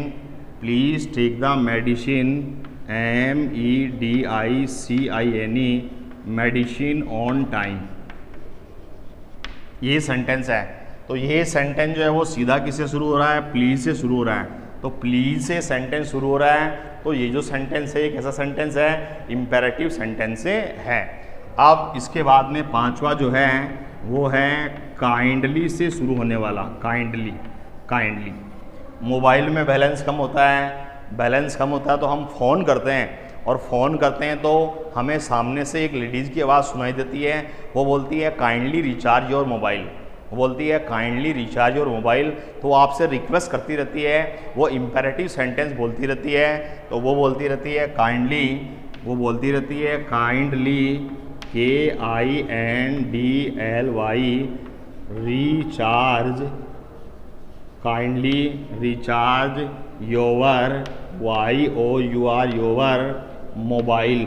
MEDICINE, medicine on time, ये सेंटेंस है। तो ये सेंटेंस जो है वो सीधा किससे शुरू हो रहा है, प्लीज से शुरू हो रहा है। तो प्लीज से सेंटेंस शुरू हो रहा है तो ये जो सेंटेंस है ये कैसा सेंटेंस है, इम्पेरेटिव सेंटेंस है। अब इसके बाद में 5वां जो है वो है काइंडली से शुरू होने वाला, काइंडली। मोबाइल में बैलेंस कम होता है तो हम फ़ोन करते हैं, और फ़ोन करते हैं तो हमें सामने से एक लेडीज़ की आवाज़ सुनाई देती है, वो बोलती है काइंडली रिचार्ज योर मोबाइल, वो बोलती है काइंडली रिचार्ज योर मोबाइल, तो वो आपसे रिक्वेस्ट करती रहती है, वो इम्पेरेटिव सेंटेंस बोलती रहती है, तो वो बोलती रहती है काइंडली, वो बोलती रहती है kindly, KINDLY, recharge, kindly recharge your, YOUR your mobile,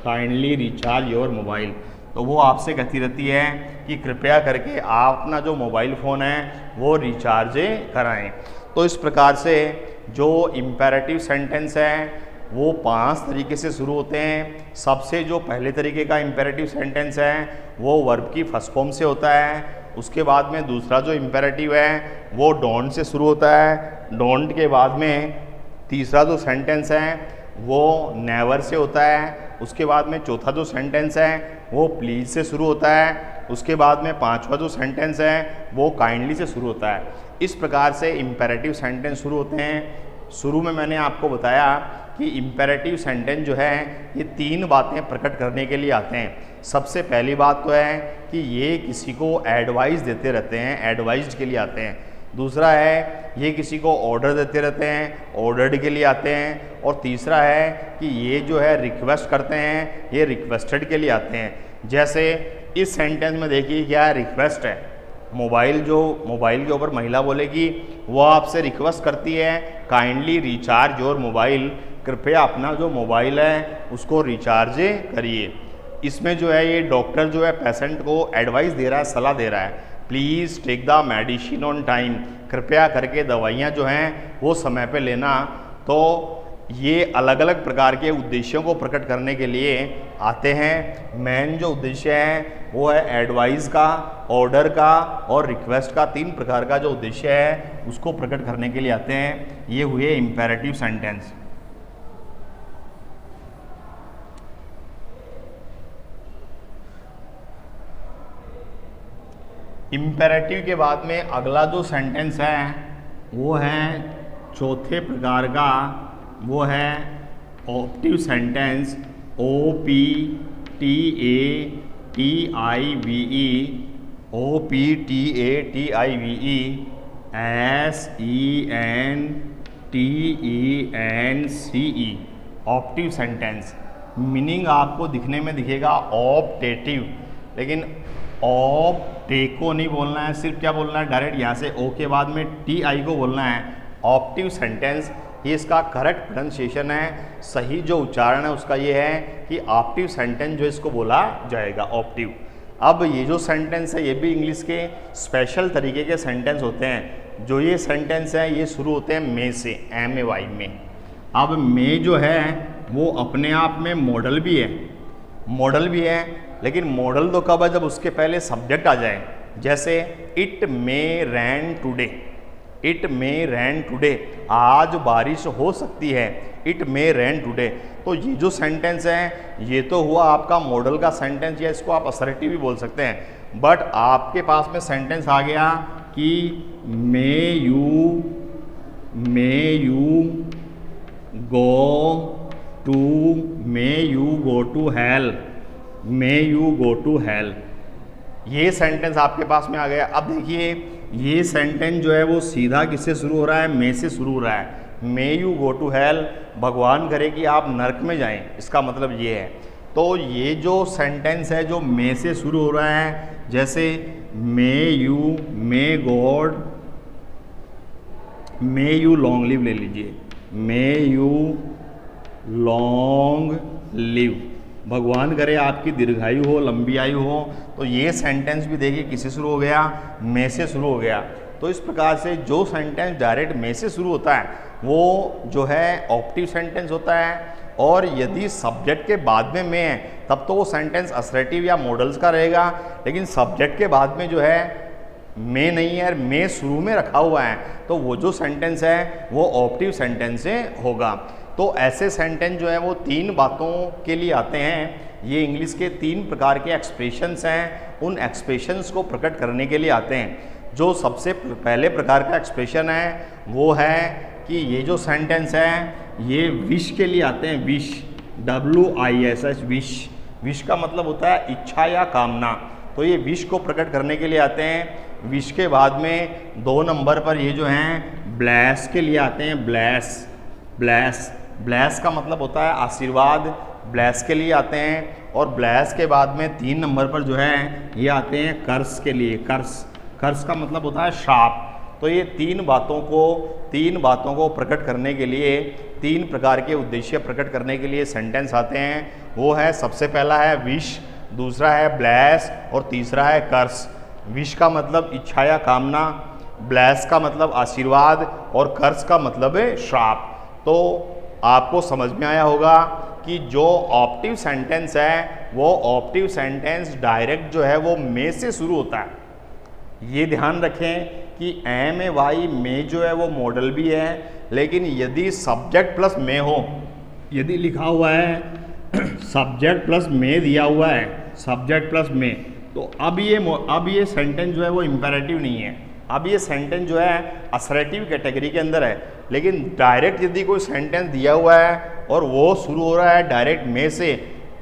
kindly recharge your mobile. तो वो आपसे कहती रहती है कि कृपया करके आप अपना जो मोबाइल फ़ोन है वो रिचार्ज कराएं। तो इस प्रकार से जो इम्पेरेटिव सेंटेंस है वो 5 तरीके से शुरू होते हैं। सबसे जो पहले तरीके का इम्पेरेटिव सेंटेंस है वो वर्ब की फर्स्ट फॉर्म से होता है। उसके बाद में दूसरा जो इम्पेरेटिव है वो डोंट से शुरू होता है। डोंट के बाद में तीसरा जो सेंटेंस है वो नेवर से होता है। उसके बाद में चौथा जो सेंटेंस है वो प्लीज़ से शुरू होता है। उसके बाद में पांचवा जो सेंटेंस है वो काइंडली से शुरू होता है। इस प्रकार से इम्पेरेटिव सेंटेंस शुरू होते हैं। शुरू में मैंने आपको बताया कि इम्पेरेटिव सेंटेंस जो है ये 3 बातें प्रकट करने के लिए आते हैं। सबसे पहली बात तो है कि ये किसी को एडवाइस देते रहते हैं, एडवाइस्ड के लिए आते हैं। दूसरा है ये किसी को ऑर्डर देते रहते हैं, ऑर्डर्ड के लिए आते हैं। और तीसरा है कि ये जो है रिक्वेस्ट करते हैं, ये रिक्वेस्टेड के लिए आते हैं। जैसे इस सेंटेंस में देखिए क्या है, रिक्वेस्ट है। मोबाइल के ऊपर महिला बोलेगी, वो आपसे रिक्वेस्ट करती है काइंडली रिचार्ज योर मोबाइल, कृपया अपना जो मोबाइल है उसको रिचार्ज करिए। इसमें जो है ये डॉक्टर जो है पेशेंट को एडवाइस दे रहा है, सलाह दे रहा है, please take the medicine on time, कृपया करके दवाइयाँ जो हैं वो समय पे लेना। तो ये अलग अलग प्रकार के उद्देश्यों को प्रकट करने के लिए आते हैं। मेन जो उद्देश्य है वो है एडवाइस का, ऑर्डर का और रिक्वेस्ट का। 3 प्रकार का जो उद्देश्य है उसको प्रकट करने के लिए आते हैं। ये हुए इम्पेरेटिव सेंटेंस। इम्पेरेटिव के बाद में अगला जो सेंटेंस है वो है चौथे प्रकार का, वो है ऑप्टिव सेंटेंस। OPTATIVE ऑप्टिव sentence. मीनिंग आपको दिखने में दिखेगा ऑप्टेटिव, लेकिन ऑप्टेको नहीं बोलना है, सिर्फ क्या बोलना है, डायरेक्ट यहाँ से ओ के बाद में TI को बोलना है। ऑप्टिव सेंटेंस, ये इसका करेक्ट प्रोनाउंसिएशन है, सही जो उच्चारण है उसका ये है कि ऑप्टिव सेंटेंस जो इसको बोला जाएगा, ऑप्टिव। अब ये जो सेंटेंस है ये भी इंग्लिश के स्पेशल तरीके के सेंटेंस होते हैं। जो ये सेंटेंस है ये शुरू होते हैं मे से, MAY में। अब मे जो है वो अपने आप में मॉडल भी है, लेकिन मॉडल तो कब है, जब उसके पहले सब्जेक्ट आ जाए। जैसे it may rain today, it may rain today, आज बारिश हो सकती है, इट मे रैन टुडे। तो ये जो सेंटेंस है ये तो हुआ आपका मॉडल का सेंटेंस, या इसको आप असर्टिव भी बोल सकते हैं। बट आपके पास में सेंटेंस आ गया कि may you go to hell, may you go to hell, ये सेंटेंस आपके पास में आ गया। अब देखिए ये सेंटेंस जो है वो सीधा किससे शुरू हो रहा है, मे से शुरू हो रहा है। May you go to hell, भगवान करे कि आप नरक में जाएं, इसका मतलब ये है। तो ये जो सेंटेंस है जो मे से शुरू हो रहा है, जैसे मे यू लॉन्ग लिव ले लीजिए, मे यू लॉन्ग लिव, भगवान करे आपकी दीर्घायु हो, लंबी आयु हो। तो ये सेंटेंस भी देखिए किससे शुरू हो गया, मे से शुरू हो गया। तो इस प्रकार से जो सेंटेंस डायरेक्ट मे से शुरू होता है वो जो है ऑप्टिव सेंटेंस होता है। और यदि सब्जेक्ट के बाद में मे है तब तो वो सेंटेंस असर्टिव या मॉडल्स का रहेगा, लेकिन सब्जेक्ट के बाद में जो है मे नहीं है, मे शुरू में रखा हुआ है, तो वो जो सेंटेंस है वो ऑप्टिव सेंटेंस से होगा। तो ऐसे सेंटेंस जो है वो 3 बातों के लिए आते हैं। ये इंग्लिश के 3 प्रकार के एक्सप्रेशंस हैं, उन एक्सप्रेशंस को प्रकट करने के लिए आते हैं। जो सबसे पहले प्रकार का एक्सप्रेशन है वो है कि ये जो सेंटेंस है ये विश के लिए आते हैं। विश, WISH, विश, विश का मतलब होता है इच्छा या कामना। तो ये विश को प्रकट करने के लिए आते हैं। विश के बाद में 2 नंबर पर ये जो हैं ब्लेस के लिए आते हैं। ब्लेस ब्लेस ब्लेस का मतलब होता है आशीर्वाद, ब्लेस के लिए आते हैं। और ब्लेस के बाद में 3 नंबर पर जो है ये आते हैं कर्स के लिए। कर्स का मतलब होता है श्राप। तो ये 3 बातों को प्रकट करने के लिए, 3 प्रकार के उद्देश्य प्रकट करने के लिए सेंटेंस आते हैं। वो है, सबसे पहला है विश, दूसरा है ब्लेस और तीसरा है कर्स। विश का मतलब इच्छा या कामना, ब्लेस का मतलब आशीर्वाद और कर्स का मतलब है श्राप। तो आपको समझ में आया होगा कि जो ऑप्टिव सेंटेंस है वो ऑप्टिव सेंटेंस डायरेक्ट जो है वो मे से शुरू होता है। ये ध्यान रखें कि एम ए वाई में जो है वो मॉडल भी है, लेकिन यदि सब्जेक्ट प्लस में हो, यदि लिखा हुआ है सब्जेक्ट प्लस में दिया हुआ है, सब्जेक्ट प्लस में, तो अब ये सेंटेंस जो है वो इम्पेरेटिव नहीं है। अब ये सेंटेंस जो है असरेटिव कैटेगरी के अंदर है। लेकिन डायरेक्ट यदि कोई सेंटेंस दिया हुआ है और वो शुरू हो रहा है डायरेक्ट में से,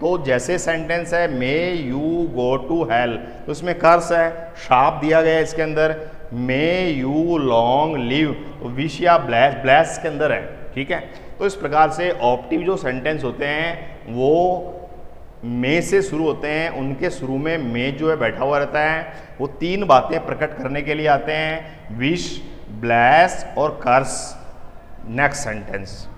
तो जैसे सेंटेंस है may you go to hell, तो इसमें कर्स है, शाप दिया गया है इसके अंदर। मे यू लॉन्ग लिव, तो विश या ब्लेस के अंदर है। ठीक है, तो इस प्रकार से ऑप्टिव जो सेंटेंस होते हैं वो में से शुरू होते हैं। उनके शुरू में में जो है बैठा हुआ रहता है। वो 3 बातें प्रकट करने के लिए आते हैं, विश, ब्लेस और कर्स। नेक्स्ट सेंटेंस,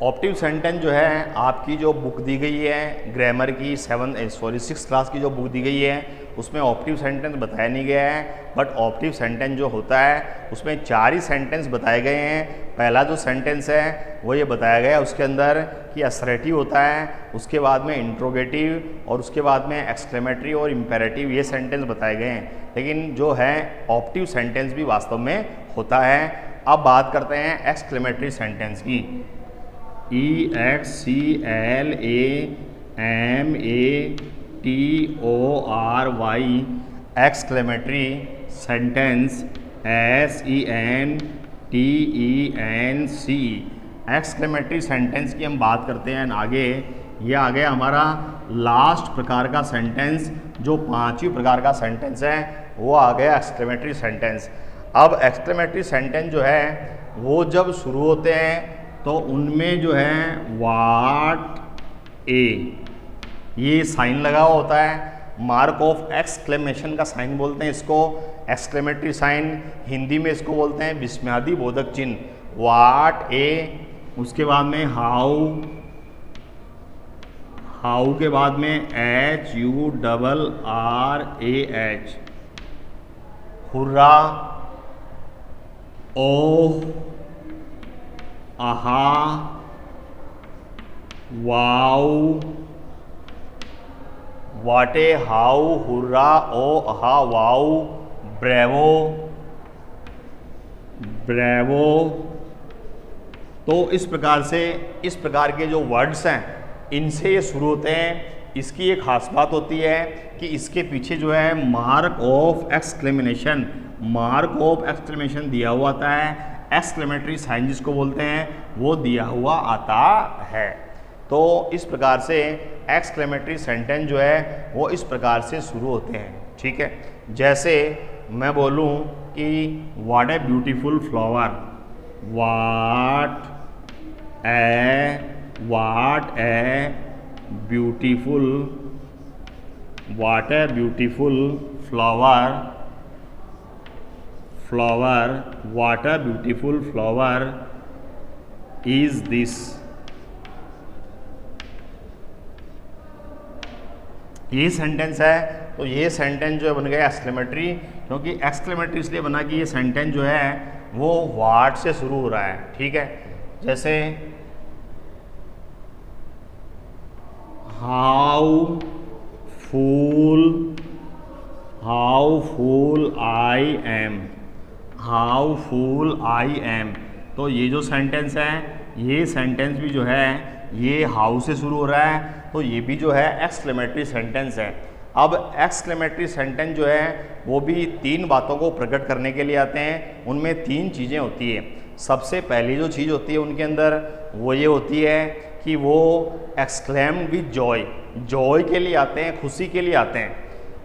ऑप्टिव सेंटेंस जो है आपकी जो बुक दी गई है ग्रामर की 6 क्लास की जो बुक दी गई है उसमें ऑप्टिव सेंटेंस बताया नहीं गया है। बट ऑप्टिव सेंटेंस जो होता है उसमें 4 ही सेंटेंस बताए गए हैं। पहला जो सेंटेंस है वो ये बताया गया है उसके अंदर कि असरेटिव होता है, उसके बाद में इंट्रोगेटिव और उसके बाद में एक्सक्लेमेटरी और इम्पेरेटिव, ये सेंटेंस बताए गए हैं। लेकिन जो है ऑप्टिव सेंटेंस भी वास्तव में होता है। अब बात करते हैं एक्सक्लेमेटरी सेंटेंस की। EXCLAMATORY exclamatory sentence SENTENC। Exclamatory sentence की हम बात करते हैं आगे। ये आ गया हमारा लास्ट प्रकार का सेंटेंस, जो 5वीं प्रकार का सेंटेंस है वो आ गया एक्सक्लेमेटरी सेंटेंस। अब एक्सक्लेमेटरी सेंटेंस जो है वो जब शुरू होते हैं तो उनमें जो है वाट ए, ये साइन लगा हुआ होता है। मार्क ऑफ एक्सक्लेमेशन का साइन बोलते हैं इसको, एक्सक्लेमेटरी साइन। हिंदी में इसको बोलते हैं विस्मयादि बोधक चिन्ह। वाट ए, उसके बाद में हाउ, हाउ के बाद में HURRAH, हुर्रा, ओह, आहा, वाओ, वाटे, हाउ, हुर्रा, ओ, आहा, वाओ, ब्रेवो, ब्रेवो। तो इस प्रकार से, इस प्रकार के जो वर्ड्स हैं इनसे ये शुरू होते हैं। इसकी एक खास बात होती है कि इसके पीछे जो है mark of exclamation, mark of exclamation दिया हुआ आता है। एक्सक्लेमेटरी साइन जिसको बोलते हैं वो दिया हुआ आता है। तो इस प्रकार से एक्सक्लेमेटरी सेंटेंस जो है वो इस प्रकार से शुरू होते हैं। ठीक है, जैसे मैं बोलूं कि what a beautiful flower, what a beautiful flower, what a beautiful flower is this। ये सेंटेंस है। तो ये सेंटेंस जो है बन गया एक्सक्लेमेटरी, क्योंकि एक्सक्लेमेटरी इसलिए बना कि ये सेंटेंस जो है वो वाट से शुरू हो रहा है। ठीक है, जैसे how fool I am, how fool I am. तो ये जो सेंटेंस है ये सेंटेंस भी जो है ये हाउ से शुरू हो रहा है, तो ये भी जो है एक्सक्लेमेटरी सेंटेंस है। अब एक्सक्लेमेटरी सेंटेंस जो है वो भी 3 बातों को प्रकट करने के लिए आते हैं। उनमें 3 चीज़ें होती है। सबसे पहली जो चीज़ होती है उनके अंदर वो ये होती है कि वो एक्सक्लेम विद जॉय, जॉय के लिए आते हैं, खुशी के लिए आते हैं।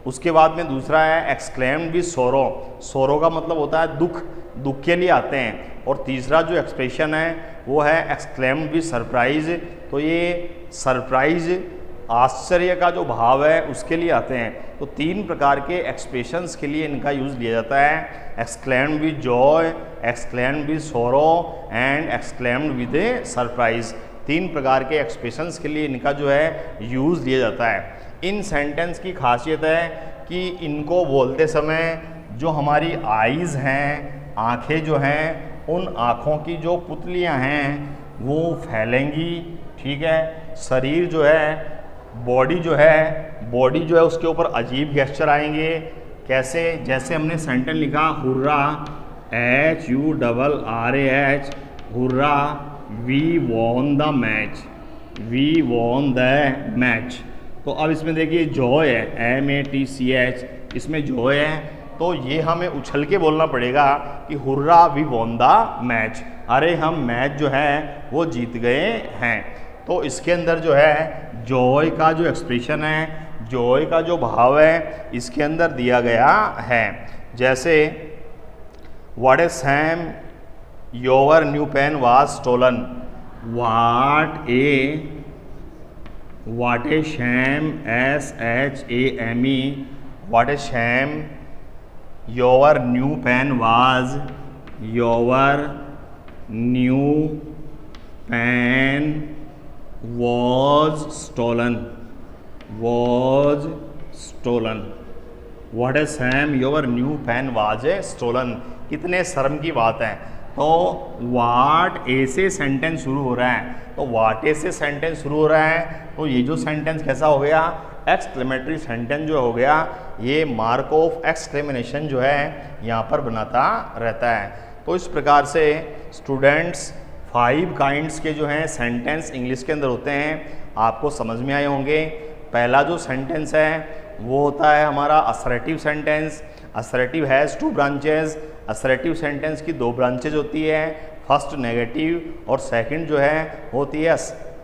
उसके बाद में दूसरा है एक्सक्लेम विद सोरो, सोरो का मतलब होता है दुख, दुख के लिए आते हैं। और तीसरा जो एक्सप्रेशन है वो है एक्सक्लेम विद सरप्राइज, तो ये सरप्राइज, आश्चर्य का जो भाव है उसके लिए आते हैं। तो 3 प्रकार के एक्सप्रेशंस के लिए इनका यूज़ लिया जाता है, exclaim with Joy, exclaim with sorrow and exclaim with A surprise. 3 प्रकार के एक्सप्रेशंस के लिए इनका जो है यूज़ लिया जाता है। इन सेंटेंस की खासियत है कि इनको बोलते समय जो हमारी आइज़ हैं, आँखें जो हैं, उन आँखों की जो पुतलियाँ हैं वो फैलेंगी, ठीक है। शरीर जो है, बॉडी जो है उसके ऊपर अजीब गेस्चर आएंगे। कैसे? जैसे हमने सेंटेंस लिखा hurrah, HURRAH, hurrah, we won the match, we won the match. तो अब इसमें देखिए जॉय है, MATCH, इसमें जॉय है, तो ये हमें उछल के बोलना पड़ेगा कि hurrah we won the match, अरे हम मैच जो है वो जीत गए हैं। तो इसके अंदर जो है जॉय का जो एक्सप्रेशन है, जॉय का जो भाव है इसके अंदर दिया गया है। जैसे what a shame your new pen was stolen, what a shame, SHAME, what a shame your new pen was, your new pen was stolen, what a shame your new pen was stolen। कितने शर्म की बात है। तो वाट ए से सेंटेंस शुरू हो रहा है, तो वाट ए से सेंटेंस शुरू हो रहा है, तो ये जो सेंटेंस कैसा हो गया, एक्सक्लेमेटरी सेंटेंस जो हो गया, ये मार्क ऑफ एक्सक्लेमेशन जो है यहाँ पर बनाता रहता है। तो इस प्रकार से स्टूडेंट्स 5 काइंड्स के जो हैं सेंटेंस इंग्लिश के अंदर होते हैं, आपको समझ में आए होंगे। पहला जो सेंटेंस है वो होता है हमारा assertive sentence. Assertive has 2 branches, assertive sentence की 2 ब्रांचेज होती है, फर्स्ट नेगेटिव और सेकंड जो है होती है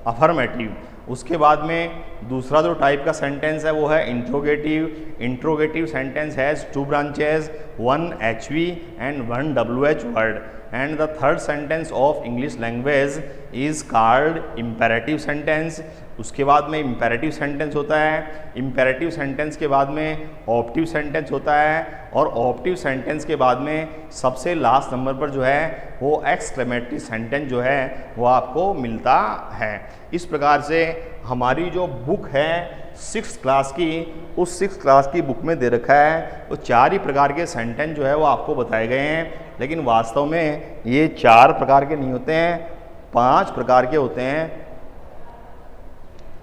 अफर्मेटिव। उसके बाद में दूसरा जो टाइप का सेंटेंस है वो है interrogative. Interrogative sentence has 2 branches, 1 HV and 1 WH word. And the third sentence of English language is called imperative sentence. उसके बाद में इम्पेरेटिव सेंटेंस होता है, इम्पेरेटिव सेंटेंस के बाद में ऑप्टिव सेंटेंस होता है, और ऑप्टिव सेंटेंस के बाद में सबसे लास्ट नंबर पर जो है वो एक्सक्लेमेटरी सेंटेंस जो है वो आपको मिलता है। इस प्रकार से हमारी जो बुक है 6th क्लास की, उस 6th क्लास की बुक में दे रखा है वो 4 ही प्रकार के सेंटेंस जो है वो आपको बताए गए हैं, लेकिन वास्तव में ये 4 प्रकार के नहीं होते हैं, 5 प्रकार के होते हैं।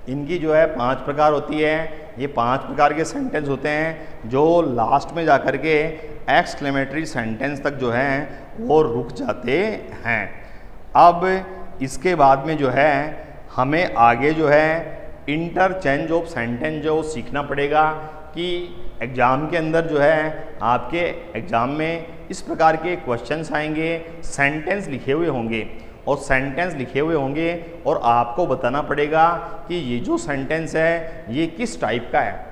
इनकी जो है 5 प्रकार होती है। ये 5 प्रकार के सेंटेंस होते हैं जो लास्ट में जाकर के एक्सक्लेमेटरी सेंटेंस तक जो हैं वो रुक जाते हैं। अब इसके बाद में जो है हमें आगे जो है इंटरचेंज ऑफ सेंटेंस जो सीखना पड़ेगा कि एग्ज़ाम के अंदर जो है आपके एग्ज़ाम में इस प्रकार के क्वेश्चंस आएंगे, सेंटेंस लिखे हुए होंगे और सेंटेंस लिखे हुए होंगे और आपको बताना पड़ेगा कि ये जो सेंटेंस है ये किस टाइप का है।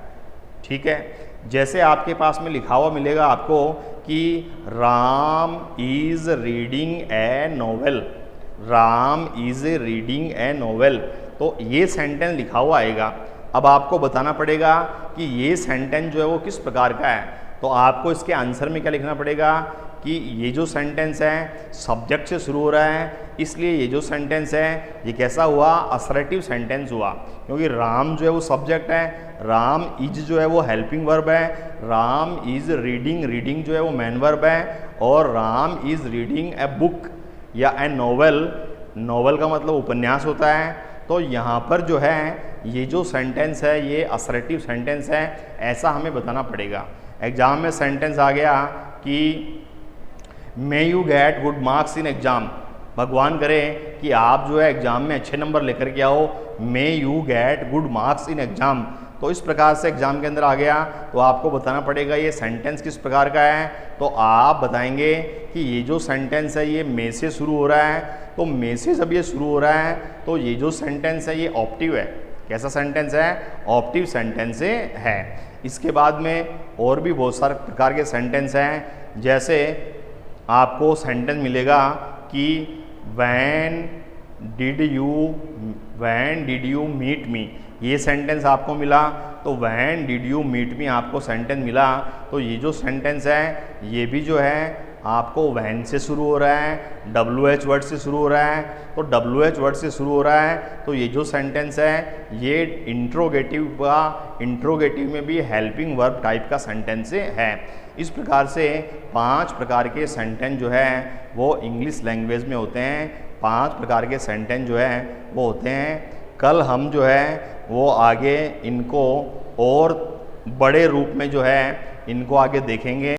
ठीक है, जैसे आपके पास में लिखा हुआ मिलेगा आपको कि Ram is reading A novel, Ram is reading A novel, तो ये सेंटेंस लिखा हुआ आएगा। अब आपको बताना पड़ेगा कि ये सेंटेंस जो है वो किस प्रकार का है। तो आपको इसके आंसर में क्या लिखना पड़ेगा कि ये जो सेंटेंस है सब्जेक्ट से शुरू हो रहा है, इसलिए ये जो सेंटेंस है ये कैसा हुआ, असर्टिव सेंटेंस हुआ, क्योंकि राम जो है वो सब्जेक्ट है, राम इज जो है वो हेल्पिंग वर्ब है, राम इज रीडिंग, रीडिंग जो है वो मेन वर्ब है, और Ram is reading a book या ए नोवेल, नोवेल का मतलब उपन्यास होता है। तो यहाँ पर जो है ये जो सेंटेंस है ये असर्टिव सेंटेंस है, ऐसा हमें बताना पड़ेगा। एग्जाम में सेंटेंस आ गया कि may you get good marks in exam, भगवान करे कि आप जो है एग्ज़ाम में अच्छे नंबर लेकर के आओ, may you get good marks in exam, तो इस प्रकार से एग्जाम के अंदर आ गया तो आपको बताना पड़ेगा ये सेंटेंस किस प्रकार का है। तो आप बताएंगे कि ये जो सेंटेंस है ये मे से शुरू हो रहा है, तो मे से जब ये शुरू हो रहा है तो ये जो सेंटेंस है ये ऑप्टिव है। कैसा सेंटेंस है? ऑप्टिव सेंटेंस है। इसके बाद में और भी बहुत सारे प्रकार के सेंटेंस हैं, जैसे आपको सेंटेंस मिलेगा कि when did you meet me, ये सेंटेंस आपको मिला। तो when did you meet me आपको सेंटेंस मिला, तो ये जो सेंटेंस है ये भी जो है आपको व्हेन से शुरू हो रहा है, WH वर्ड से शुरू हो रहा है। तो WH वर्ड से शुरू हो रहा है तो ये जो सेंटेंस है ये इंट्रोगेटिव में भी हेल्पिंग वर्ब टाइप का सेंटेंस है। इस प्रकार से 5 प्रकार के सेंटेंस जो है वो इंग्लिश लैंग्वेज में होते हैं। 5 प्रकार के सेंटेंस जो है वो होते हैं। कल हम जो है वो आगे इनको और बड़े रूप में जो है इनको आगे देखेंगे।